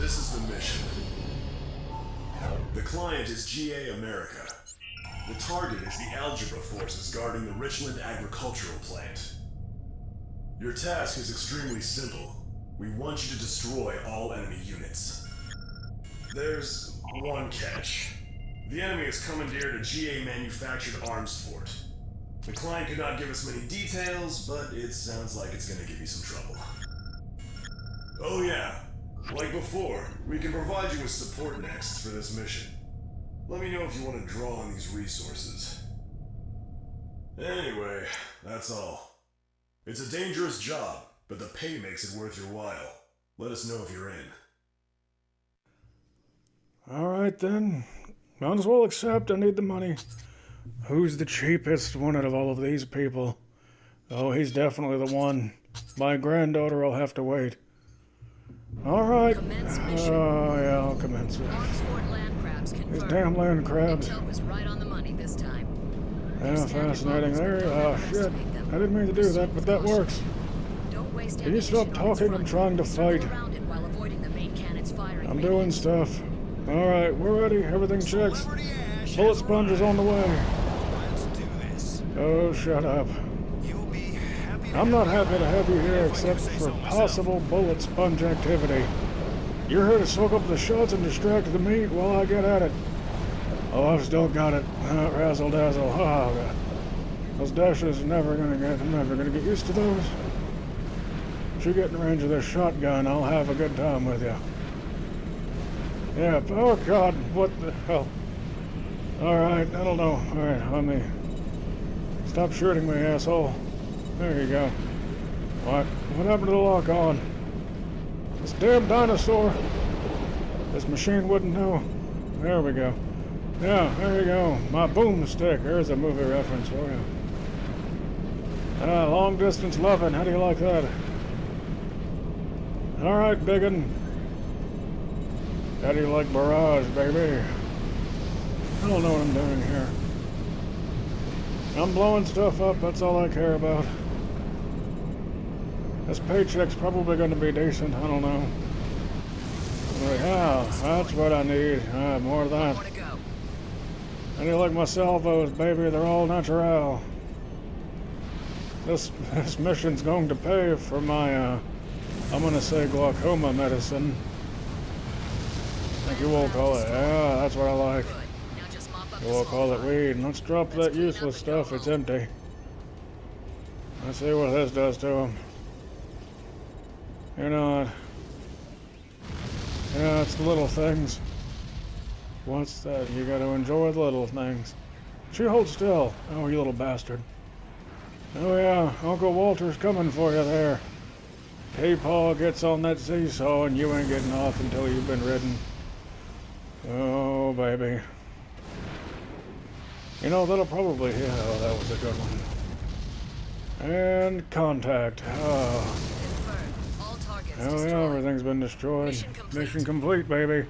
This is the mission. The client is GA America. The target is the Algebra forces guarding the Richland agricultural plant. Your task is extremely simple. We want you to destroy all enemy units. There's one catch. The enemy has commandeered a GA manufactured arms fort. The client could not give us many details, but it sounds like it's gonna give you some trouble. Oh yeah, like before, we can provide you with support next for this mission. Let me know if you want to draw on these resources. Anyway, that's all. It's a dangerous job, but the pay makes it worth your while. Let us know if you're in. Alright then. Might as well accept. I need the money. Who's the cheapest one out of all of these people? Oh, he's definitely the one. My granddaughter will have to wait. Alright. Oh, yeah, I'll commence it. These damn land crabs. Was right on the money this time. Yeah, fascinating there. Oh, shit. I didn't mean to do that, but that works. Can you stop talking? I'm trying to fight. I'm doing stuff. Alright, we're ready. Everything checks. Bullet sponge is on the way. Oh, shut up. I'm not happy to have you here except for possible bullet sponge activity. You're here to soak up the shots and distract the meat while I get at it. Oh, I've still got it. Razzle dazzle. Oh, God. Those dashes I'm never gonna get used to those. Once you get in range of this shotgun, I'll have a good time with you. Yeah, oh God, what the hell? Alright, that'll do. Alright, let me... Stop shooting me, asshole. There you go. What happened to the lock on? This damn dinosaur! This machine wouldn't know. There we go. Yeah, there you go. My boomstick. There's a movie reference for you. Long distance loving. How do you like that? Alright, biggin'. How do you like barrage, baby? I don't know what I'm doing here. I'm blowing stuff up, that's all I care about. This paycheck's probably going to be decent, I don't know. Yeah, that's what I need. More of that. How do you like my salvos, baby? They're all natural. This mission's going to pay for my, I'm going to say glaucoma medicine. I think you will call it. Yeah, that's what I like. We'll call it weed. Let's drop that useless stuff. It's empty. Let's see what this does to him. You know what? Yeah, it's the little things. What's that? You gotta enjoy the little things. She hold still. Oh, you little bastard. Oh yeah, Uncle Walter's coming for you there. P-Paw gets on that seesaw and you ain't getting off until you've been ridden. Oh, baby. You know, that'll probably... Yeah, oh, that was a good one. And contact. Oh. Oh, yeah, everything's been destroyed. Mission complete, baby.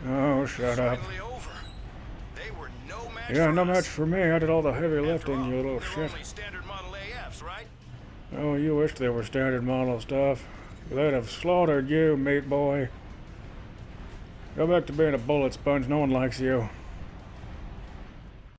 Oh, shut up. Yeah, no match for me. I did all the heavy lifting, you little shit. Oh, you wish they were standard model stuff. They'd have slaughtered you, meat boy. Go back to being a bullet sponge. No one likes you.